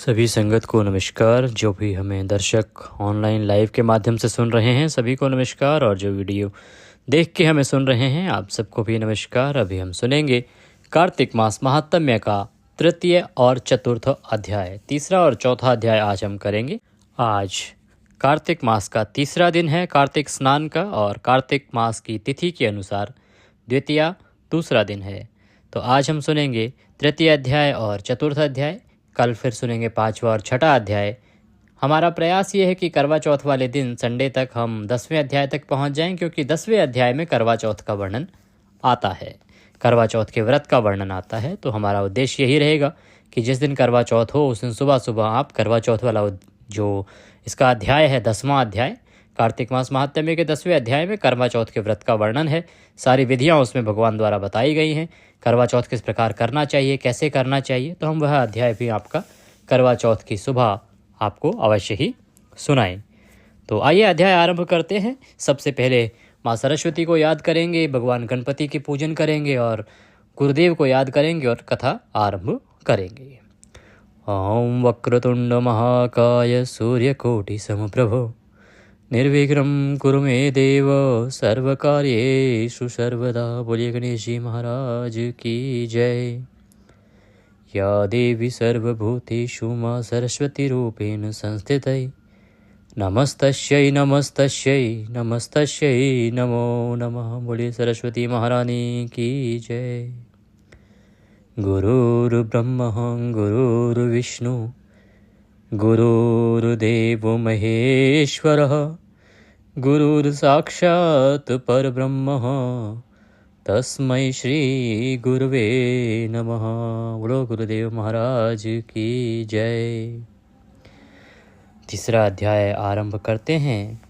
सभी संगत को नमस्कार। जो भी हमें दर्शक ऑनलाइन लाइव के माध्यम से सुन रहे हैं सभी को नमस्कार, और जो वीडियो देख के हमें सुन रहे हैं आप सबको भी नमस्कार। अभी हम सुनेंगे कार्तिक मास महात्म्य का तृतीय और चतुर्थ अध्याय। तीसरा और चौथा अध्याय आज हम करेंगे। आज कार्तिक मास का तीसरा दिन है, कार्तिक स्नान का, और कार्तिक मास की तिथि के अनुसार द्वितीया दूसरा दिन है। तो आज हम सुनेंगे तृतीय अध्याय और चतुर्थ अध्याय। कल फिर सुनेंगे पांचवा और छठा अध्याय। हमारा प्रयास ये है कि करवा चौथ वाले दिन संडे तक हम 10वें अध्याय तक पहुंच जाएं, क्योंकि 10वें अध्याय में करवा चौथ का वर्णन आता है, करवा चौथ के व्रत का वर्णन आता है। तो हमारा उद्देश्य यही रहेगा कि जिस दिन करवा चौथ हो उस दिन सुबह सुबह आप करवा चौथ वाला जो इसका अध्याय है 10वां अध्याय, कार्तिक मास महात्म्य के 10वें अध्याय में करवा चौथ के व्रत का वर्णन है। सारी विधियां उसमें भगवान द्वारा बताई गई हैं। करवा चौथ किस प्रकार करना चाहिए, कैसे करना चाहिए, तो हम वह अध्याय भी आपका करवा चौथ की सुबह आपको अवश्य ही सुनाएं। तो आइए अध्याय आरंभ करते हैं। सबसे पहले माँ सरस्वती को याद करेंगे, भगवान गणपति की पूजन करेंगे और गुरुदेव को याद करेंगे और कथा आरंभ करेंगे। ओम वक्रतुंड महाकाय सूर्यकोटि समप्रभो निर्विघ्नं कुरु मे देव सर्वकार्येषु सर्वदा। बोलिए गणेश जी महाराज की जय। या देवी सर्वभूतेषु मां सरस्वती रूपेण संस्थितै नमस्तस्यै नमस्तस्यै नमस्तस्यै नमो नमः। बोलिए सरस्वती महारानी की जय। गुरुर्ब्रह्मा गुरुर्विष्णु गुरुर्देवो महेश्वरः गुरुर्साक्षात् परब्रह्म तस्मै श्री गुरुवे नमः। बोलो गुरुदेव महाराज की जय। तीसरा अध्याय आरंभ करते हैं,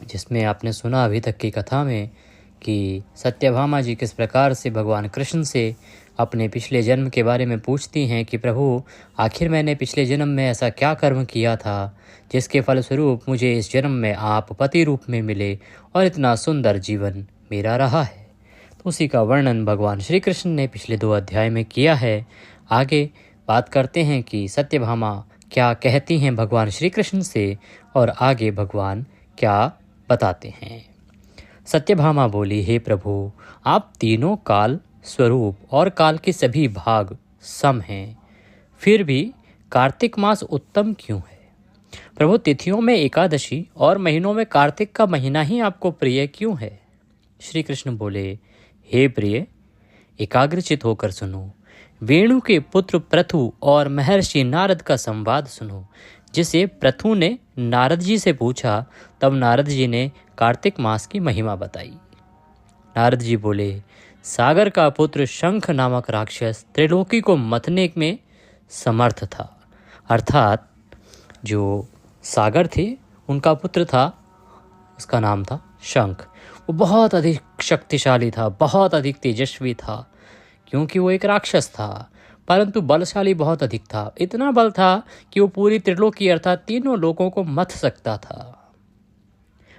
जिसमें आपने सुना अभी तक की कथा में कि सत्यभामा जी किस प्रकार से भगवान कृष्ण से अपने पिछले जन्म के बारे में पूछती हैं कि प्रभु आखिर मैंने पिछले जन्म में ऐसा क्या कर्म किया था जिसके फलस्वरूप मुझे इस जन्म में आप पति रूप में मिले और इतना सुंदर जीवन मेरा रहा है। तो उसी का वर्णन भगवान श्री कृष्ण ने पिछले 2 अध्याय में किया है। आगे बात करते हैं कि सत्यभामा क्या कहती हैं भगवान श्री कृष्ण से और आगे भगवान क्या बताते हैं। सत्यभामा बोली, हे प्रभु आप तीनों काल स्वरूप और काल के सभी भाग सम हैं, फिर भी कार्तिक मास उत्तम क्यों है? प्रभु तिथियों में एकादशी और महीनों में कार्तिक का महीना ही आपको प्रिय क्यों है? श्री कृष्ण बोले, हे प्रिय एकाग्रचित होकर सुनो। वेणु के पुत्र पृथु और महर्षि नारद का संवाद सुनो, जिसे पृथु ने नारद जी से पूछा। तब नारद जी ने कार्तिक मास की महिमा बताई। नारद जी बोले, सागर का पुत्र शंख नामक राक्षस त्रिलोकी को मथने में समर्थ था। अर्थात जो सागर थे उनका पुत्र था, उसका नाम था शंख। वो बहुत अधिक शक्तिशाली था, बहुत अधिक तेजस्वी था, क्योंकि वो एक राक्षस था, परंतु बलशाली बहुत अधिक था। इतना बल था कि वो पूरी त्रिलोकी अर्थात तीनों लोगों को मथ सकता था।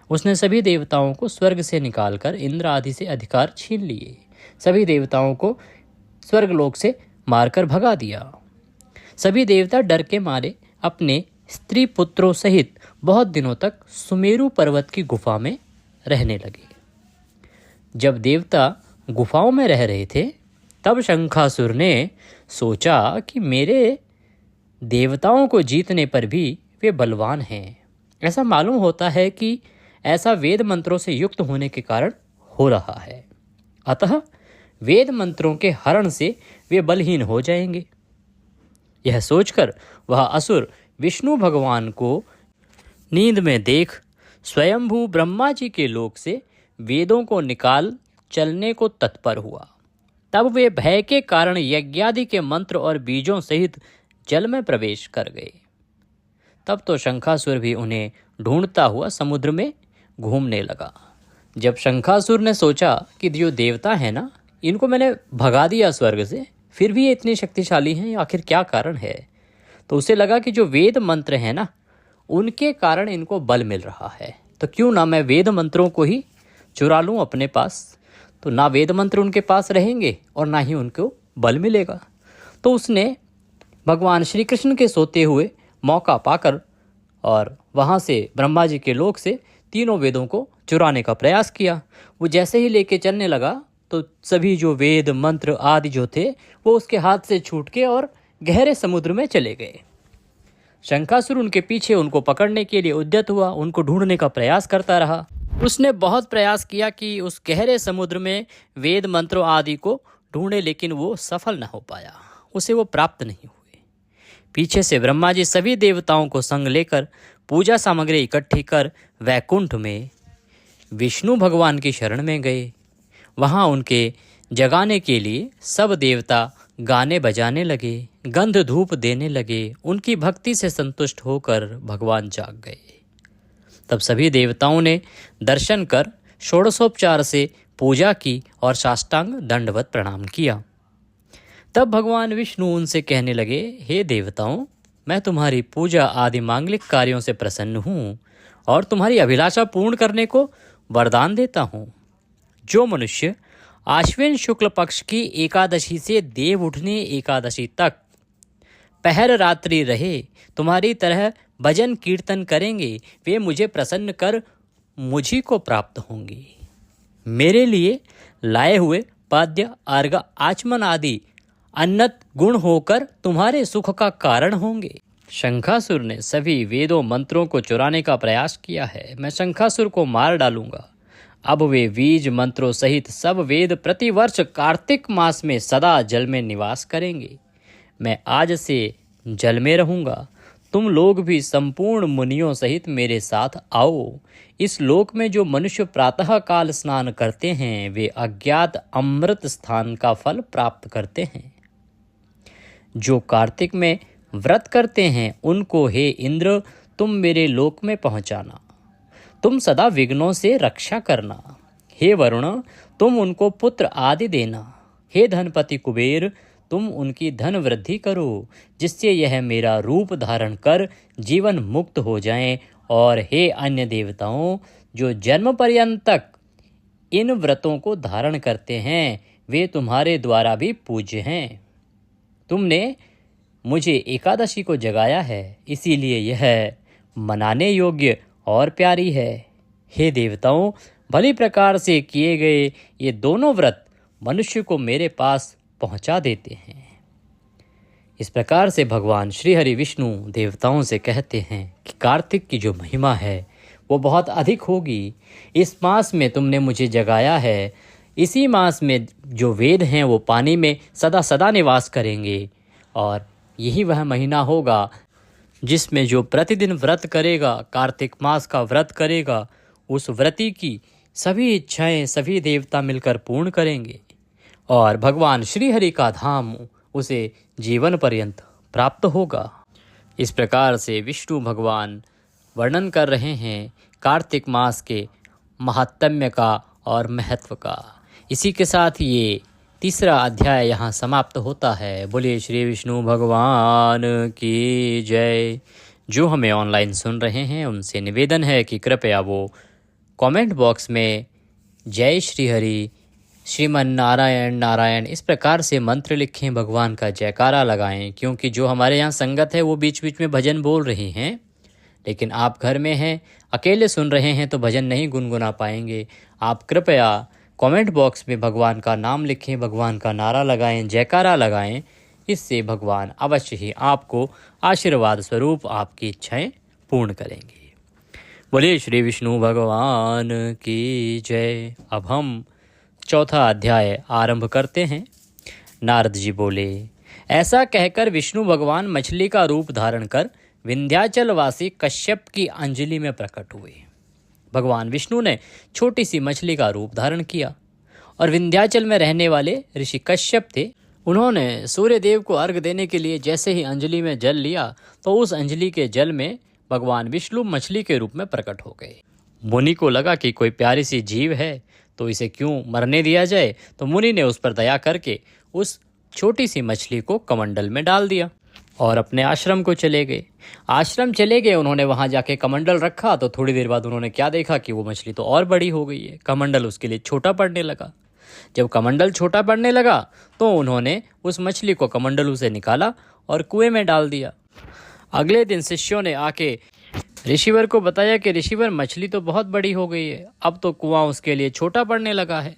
उसने सभी देवताओं को स्वर्ग से निकालकर इंद्र आदि से अधिकार छीन लिए, सभी देवताओं को स्वर्गलोक से मारकर भगा दिया। सभी देवता डर के मारे अपने स्त्री पुत्रों सहित बहुत दिनों तक सुमेरु पर्वत की गुफा में रहने लगे। जब देवता गुफाओं में रह रहे थे तब शंखासुर ने सोचा कि मेरे देवताओं को जीतने पर भी वे बलवान हैं। ऐसा मालूम होता है कि ऐसा वेद मंत्रों से युक्त होने के कारण हो रहा है, अतः वेद मंत्रों के हरण से वे बलहीन हो जाएंगे। यह सोचकर वह असुर विष्णु भगवान को नींद में देख स्वयंभू ब्रह्मा जी के लोक से वेदों को निकाल चलने को तत्पर हुआ। तब वे भय के कारण यज्ञादि के मंत्र और बीजों सहित जल में प्रवेश कर गए। तब तो शंखासुर भी उन्हें ढूंढता हुआ समुद्र में घूमने लगा। जब शंखासुर ने सोचा कि जो देवता है ना, इनको मैंने भगा दिया स्वर्ग से, फिर भी ये इतने शक्तिशाली हैं, आखिर क्या कारण है? तो उसे लगा कि जो वेद मंत्र हैं ना, उनके कारण इनको बल मिल रहा है, तो क्यों ना मैं वेद मंत्रों को ही चुरा लूं अपने पास। तो ना वेद मंत्र उनके पास रहेंगे और ना ही उनको बल मिलेगा। तो उसने भगवान श्री कृष्ण के सोते हुए मौका पाकर और वहाँ से ब्रह्मा जी के लोक से तीनों वेदों को चुराने का प्रयास किया। वो जैसे ही लेके चलने लगा तो सभी जो वेद मंत्र आदि जो थे वो उसके हाथ से छूट के और गहरे समुद्र में चले गए। शंखासुर उनके पीछे उनको पकड़ने के लिए उद्यत हुआ, उनको ढूंढने का प्रयास करता रहा। उसने बहुत प्रयास किया कि उस गहरे समुद्र में वेद मंत्रों आदि को ढूंढे, लेकिन वो सफल न हो पाया, उसे वो प्राप्त नहीं हुए। पीछे से ब्रह्मा जी सभी देवताओं को संग लेकर पूजा सामग्री इकट्ठी कर वैकुंठ में विष्णु भगवान की शरण में गए। वहाँ उनके जगाने के लिए सब देवता गाने बजाने लगे, गंध धूप देने लगे। उनकी भक्ति से संतुष्ट होकर भगवान जाग गए। तब सभी देवताओं ने दर्शन कर षोडशोपचार से पूजा की और साष्टांग दंडवत प्रणाम किया। तब भगवान विष्णु उनसे कहने लगे, हे देवताओं, मैं तुम्हारी पूजा आदि मांगलिक कार्यों से प्रसन्न हूँ और तुम्हारी अभिलाषा पूर्ण करने को वरदान देता हूँ। जो मनुष्य आश्विन शुक्ल पक्ष की एकादशी से देव उठने एकादशी तक पहर रात्रि रहे तुम्हारी तरह भजन कीर्तन करेंगे, वे मुझे प्रसन्न कर मुझी को प्राप्त होंगे। मेरे लिए लाए हुए पाद्य अर्घ आचमन आदि अन्नत गुण होकर तुम्हारे सुख का कारण होंगे। शंखासुर ने सभी वेदों मंत्रों को चुराने का प्रयास किया है। मैं शंखासुर को मार डालूंगा। अब वे बीज मंत्रों सहित सब वेद प्रतिवर्ष कार्तिक मास में सदा जल में निवास करेंगे। मैं आज से जल में रहूंगा। तुम लोग भी संपूर्ण मुनियों सहित मेरे साथ आओ। इस लोक में जो मनुष्य प्रातः काल स्नान करते हैं वे अज्ञात अमृत स्थान का फल प्राप्त करते हैं। जो कार्तिक में व्रत करते हैं उनको हे इंद्र तुम मेरे लोक में पहुंचाना। तुम सदा विघ्नों से रक्षा करना। हे वरुण तुम उनको पुत्र आदि देना। हे धनपति कुबेर तुम उनकी धन वृद्धि करो, जिससे यह मेरा रूप धारण कर जीवन मुक्त हो जाएं। और हे अन्य देवताओं जो जन्म पर्यंत तक इन व्रतों को धारण करते हैं वे तुम्हारे द्वारा भी पूज्य हैं। तुमने मुझे एकादशी को जगाया है, इसीलिए यह मनाने योग्य और प्यारी है। हे देवताओं भली प्रकार से किए गए ये दोनों व्रत मनुष्य को मेरे पास पहुंचा देते हैं। इस प्रकार से भगवान श्री हरि विष्णु देवताओं से कहते हैं कि कार्तिक की जो महिमा है वो बहुत अधिक होगी। इस मास में तुमने मुझे जगाया है, इसी मास में जो वेद हैं वो पानी में सदा सदा निवास करेंगे और यही वह महीना होगा जिसमें जो प्रतिदिन व्रत करेगा, कार्तिक मास का व्रत करेगा, उस व्रती की सभी इच्छाएं सभी देवता मिलकर पूर्ण करेंगे और भगवान श्री हरि का धाम उसे जीवन पर्यंत प्राप्त होगा। इस प्रकार से विष्णु भगवान वर्णन कर रहे हैं कार्तिक मास के महात्म्य का और महत्व का। इसी के साथ ये तीसरा अध्याय यहाँ समाप्त होता है। बोलिए श्री विष्णु भगवान की जय। जो हमें ऑनलाइन सुन रहे हैं उनसे निवेदन है कि कृपया वो कमेंट बॉक्स में जय श्री हरि, श्रीमन नारायण नारायण इस प्रकार से मंत्र लिखें, भगवान का जयकारा लगाएं। क्योंकि जो हमारे यहाँ संगत है वो बीच बीच में भजन बोल रही हैं, लेकिन आप घर में हैं, अकेले सुन रहे हैं तो भजन नहीं गुनगुना पाएंगे। आप कृपया कमेंट बॉक्स में भगवान का नाम लिखें, भगवान का नारा लगाएं, जयकारा लगाएं। इससे भगवान अवश्य ही आपको आशीर्वाद स्वरूप आपकी इच्छाएं पूर्ण करेंगे। बोलिए श्री विष्णु भगवान की जय। अब हम चौथा अध्याय आरंभ करते हैं। नारद जी बोले, ऐसा कहकर विष्णु भगवान मछली का रूप धारण कर विंध्याचल वासी कश्यप की अंजलि में प्रकट हुए। भगवान विष्णु ने छोटी सी मछली का रूप धारण किया और विंध्याचल में रहने वाले ऋषि कश्यप थे। उन्होंने सूर्य देव को अर्घ देने के लिए जैसे ही अंजलि में जल लिया तो उस अंजलि के जल में भगवान विष्णु मछली के रूप में प्रकट हो गए। मुनि को लगा कि कोई प्यारी सी जीव है तो इसे क्यों मरने दिया जाए, तो मुनि ने उस पर दया करके उस छोटी सी मछली को कमंडल में डाल दिया और अपने आश्रम को चले गए। आश्रम चले गए, उन्होंने वहां जाके कमंडल रखा तो थोड़ी देर बाद उन्होंने क्या देखा कि वो मछली तो और बड़ी हो गई है, कमंडल उसके लिए छोटा पड़ने लगा। जब कमंडल छोटा पड़ने लगा तो उन्होंने उस मछली को कमंडलू से निकाला और कुएं में डाल दिया। अगले दिन शिष्यों ने आके ऋषिवर को बताया कि ऋषिवर, मछली तो बहुत बड़ी हो गई है, अब तो कुआं उसके लिए छोटा पड़ने लगा है।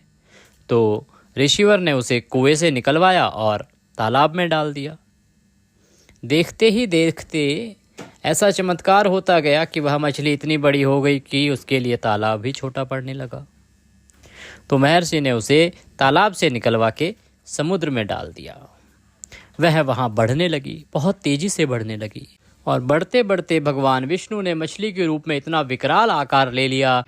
तो ऋषिवर ने उसे कुएं से निकलवाया और तालाब में डाल दिया। देखते ही देखते ऐसा चमत्कार होता गया कि वह मछली इतनी बड़ी हो गई कि उसके लिए तालाब भी छोटा पड़ने लगा। तो महर्षि ने उसे तालाब से निकलवा के समुद्र में डाल दिया। वह वहाँ बढ़ने लगी, बहुत तेजी से बढ़ने लगी, और बढ़ते बढ़ते भगवान विष्णु ने मछली के रूप में इतना विकराल आकार ले लिया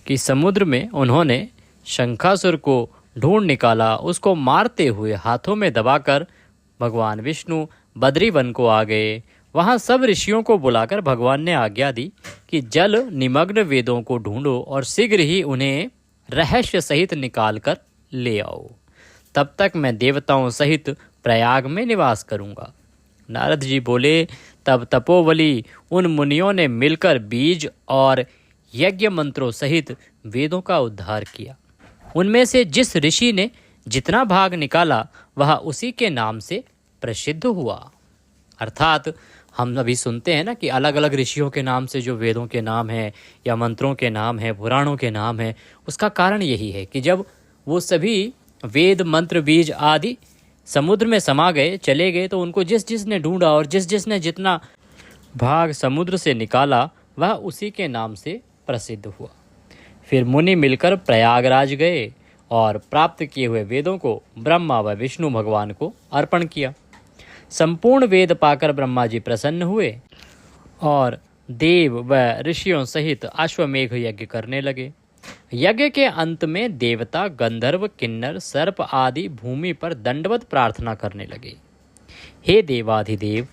कि समुद्र में उन्होंने शंखासुर को ढूंढ निकाला। उसको मारते हुए हाथों में दबाकर भगवान विष्णु बद्री वन को आ गए। वहाँ सब ऋषियों को बुलाकर भगवान ने आज्ञा दी कि जल निमग्न वेदों को ढूंढो और शीघ्र ही उन्हें रहस्य सहित निकाल कर ले आओ। तब तक मैं देवताओं सहित प्रयाग में निवास करूंगा। नारद जी बोले, तब तपोवली उन मुनियों ने मिलकर बीज और यज्ञ मंत्रों सहित वेदों का उद्धार किया। उनमें से जिस ऋषि ने जितना भाग निकाला वह उसी के नाम से प्रसिद्ध हुआ। अर्थात हम अभी सुनते हैं ना कि अलग अलग ऋषियों के नाम से जो वेदों के नाम हैं या मंत्रों के नाम हैं, पुराणों के नाम हैं, उसका कारण यही है कि जब वो सभी वेद मंत्र बीज आदि समुद्र में समा गए, चले गए, तो उनको जिस जिसने ढूंढा और जिस जिसने जितना भाग समुद्र से निकाला वह उसी के नाम से प्रसिद्ध हुआ। फिर मुनि मिलकर प्रयागराज गए और प्राप्त किए हुए वेदों को ब्रह्मा व विष्णु भगवान को अर्पण किया। संपूर्ण वेद पाकर ब्रह्मा जी प्रसन्न हुए और देव व ऋषियों सहित अश्वमेघ यज्ञ करने लगे। यज्ञ के अंत में देवता, गंधर्व, किन्नर, सर्प आदि भूमि पर दंडवत प्रार्थना करने लगे। हे देवाधिदेव,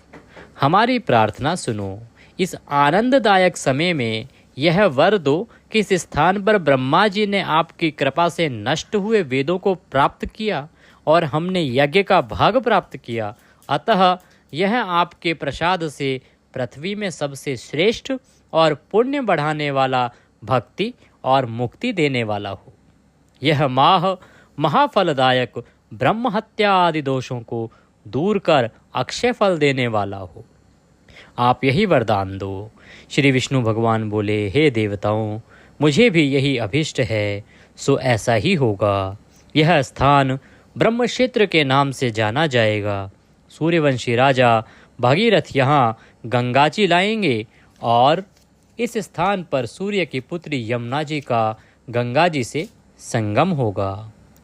हमारी प्रार्थना सुनो। इस आनंददायक समय में यह वर दो कि इस स्थान पर ब्रह्मा जी ने आपकी कृपा से नष्ट हुए वेदों को प्राप्त किया और हमने यज्ञ का भाग प्राप्त किया। अतः यह आपके प्रसाद से पृथ्वी में सबसे श्रेष्ठ और पुण्य बढ़ाने वाला, भक्ति और मुक्ति देने वाला हो। यह महाफलदायक ब्रह्म हत्या आदि दोषों को दूर कर अक्षय फल देने वाला हो। आप यही वरदान दो। श्री विष्णु भगवान बोले, हे देवताओं, मुझे भी यही अभिष्ट है, सो ऐसा ही होगा। यह स्थान ब्रह्म क्षेत्र के नाम से जाना जाएगा। सूर्यवंशी राजा भागीरथ यहाँ गंगाजी लाएंगे और इस स्थान पर सूर्य की पुत्री यमुना जी का गंगा जी से संगम होगा।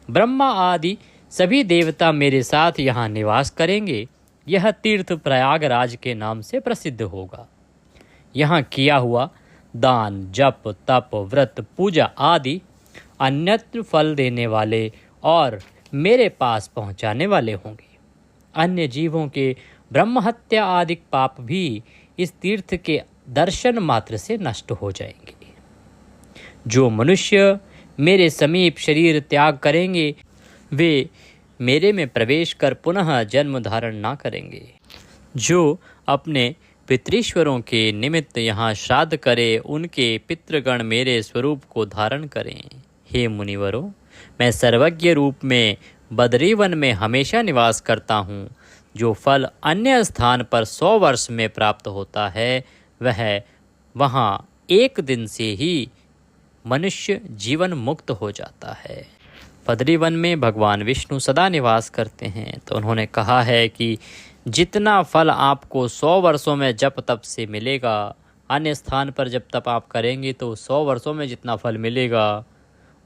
ब्रह्मा आदि सभी देवता मेरे साथ यहाँ निवास करेंगे। यह तीर्थ प्रयागराज के नाम से प्रसिद्ध होगा। यहाँ किया हुआ दान, जप, तप, व्रत, पूजा आदि अन्यत्र फल देने वाले और मेरे पास पहुँचाने वाले होंगे। अन्य जीवों के ब्रह्म हत्या आदि पाप भी इस तीर्थ के दर्शन मात्र से नष्ट हो जाएंगे। जो मनुष्य मेरे समीप शरीर त्याग करेंगे वे मेरे में प्रवेश कर पुनः जन्म धारण ना करेंगे। जो अपने पितृश्वरों के निमित्त यहाँ श्राद्ध करे, उनके पितृगण मेरे स्वरूप को धारण करें। हे मुनिवरों, मैं सर्वज्ञ रूप में बद्रीवन में हमेशा निवास करता हूँ। जो फल अन्य स्थान पर 100 वर्ष में प्राप्त होता है वह वहाँ एक दिन से ही मनुष्य जीवन मुक्त हो जाता है। बद्रीवन में भगवान विष्णु सदा निवास करते हैं। तो उन्होंने कहा है कि जितना फल आपको 100 वर्षों में जप तप से मिलेगा, अन्य स्थान पर जब तप आप करेंगे तो 100 वर्षों में जितना फल मिलेगा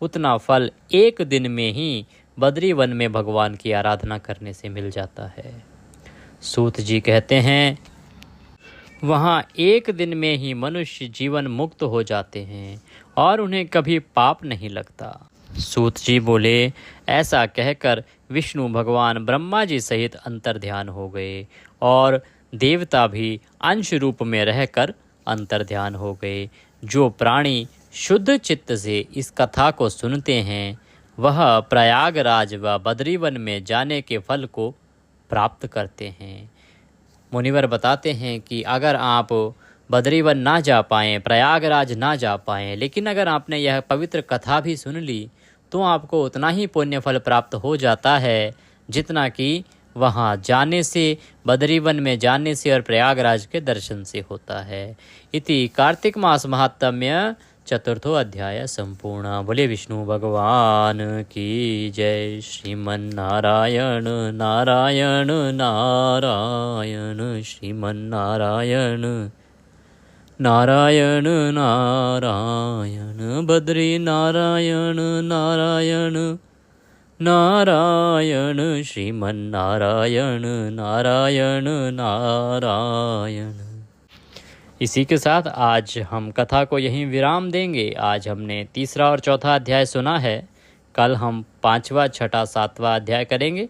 उतना फल एक दिन में ही बद्रीवन में भगवान की आराधना करने से मिल जाता है। सूत जी कहते हैं, वहाँ एक दिन में ही मनुष्य जीवन मुक्त हो जाते हैं और उन्हें कभी पाप नहीं लगता। सूत जी बोले, ऐसा कहकर विष्णु भगवान ब्रह्मा जी सहित अंतर्ध्यान हो गए और देवता भी अंश रूप में रहकर अंतर्ध्यान हो गए। जो प्राणी शुद्ध चित्त से इस कथा को सुनते हैं वह प्रयागराज व बद्रीवन में जाने के फल को प्राप्त करते हैं। मुनिवर बताते हैं कि अगर आप बद्रीवन ना जा पाएँ, प्रयागराज ना जा पाएँ, लेकिन अगर आपने यह पवित्र कथा भी सुन ली तो आपको उतना ही पुण्य फल प्राप्त हो जाता है जितना कि वहाँ जाने से, बद्रीवन में जाने से और प्रयागराज के दर्शन से होता है। इति कार्तिक मास महात्म्य चतुर्थो अध्याय संपूर्ण। बोले विष्णु भगवान की जय। श्रीमन नारायण नारायण नारायण, श्रीमन नारायण नारायण नारायण, बद्री नारायण नारायण नारायण, श्रीमन नारायण नारायण नारायण। इसी के साथ आज हम कथा को यहीं विराम देंगे। आज हमने तीसरा और चौथा अध्याय सुना है। कल हम 5वां, 6ठा, 7वां अध्याय करेंगे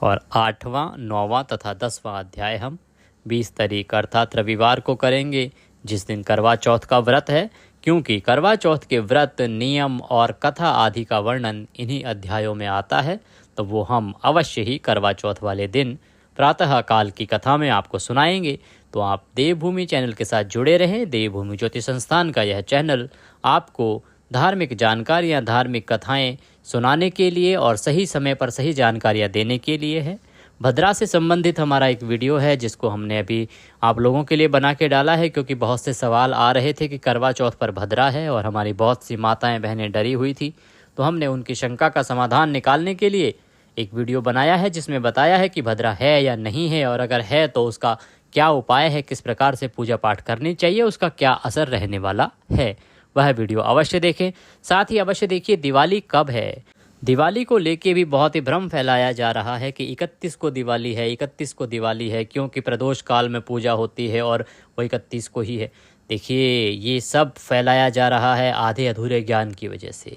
और 8वां, 9वां तथा 10वां अध्याय हम 20 तारीख अर्थात रविवार को करेंगे, जिस दिन करवा चौथ का व्रत है। क्योंकि करवा चौथ के व्रत, नियम और कथा आदि का वर्णन इन्हीं अध्यायों में आता है, तो वो हम अवश्य ही करवा चौथ वाले दिन प्रातः काल की कथा में आपको सुनाएंगे। तो आप देवभूमि चैनल के साथ जुड़े रहें। देवभूमि ज्योतिष संस्थान का यह चैनल आपको धार्मिक जानकारियाँ, धार्मिक कथाएँ सुनाने के लिए और सही समय पर सही जानकारियाँ देने के लिए है। भद्रा से संबंधित हमारा एक वीडियो है जिसको हमने अभी आप लोगों के लिए बना के डाला है, क्योंकि बहुत से सवाल आ रहे थे कि करवा चौथ पर भद्रा है और हमारी बहुत सी माताएं बहनें डरी हुई थी। तो हमने उनकी शंका का समाधान निकालने के लिए एक वीडियो बनाया है जिसमें बताया है कि भद्रा है या नहीं है, और अगर है तो उसका क्या उपाय है, किस प्रकार से पूजा पाठ करनी चाहिए, उसका क्या असर रहने वाला है। वह वीडियो अवश्य देखें। साथ ही अवश्य देखिए दिवाली कब है। दिवाली को लेके भी बहुत ही भ्रम फैलाया जा रहा है कि 31 को दिवाली है, 31 को दिवाली है, क्योंकि प्रदोष काल में पूजा होती है और वो 31 को ही है। देखिए ये सब फैलाया जा रहा है आधे अधूरे ज्ञान की वजह से।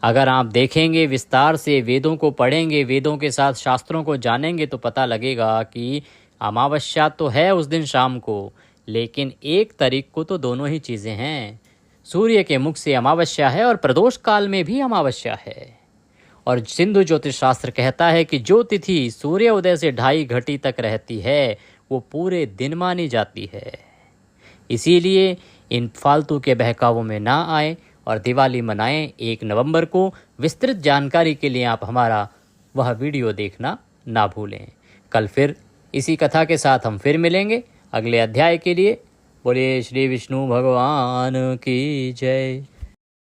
अगर आप देखेंगे विस्तार से, वेदों को पढ़ेंगे, वेदों के साथ शास्त्रों को जानेंगे, तो पता लगेगा कि अमावस्या तो है उस दिन शाम को, लेकिन 1 तारीख को तो दोनों ही चीज़ें हैं। सूर्य के मुख से अमावस्या है और प्रदोष काल में भी अमावस्या है। और सिंधु ज्योतिष शास्त्र कहता है कि जो तिथि सूर्य उदय से 2:30 घटी तक रहती है वो पूरे दिन मानी जाती है। इसीलिए इन फालतू के बहकावों में ना आए और दिवाली मनाएं 1 नवंबर को। विस्तृत जानकारी के लिए आप हमारा वह वीडियो देखना ना भूलें। कल फिर इसी कथा के साथ हम फिर मिलेंगे अगले अध्याय के लिए। बोलिए श्री विष्णु भगवान की जय।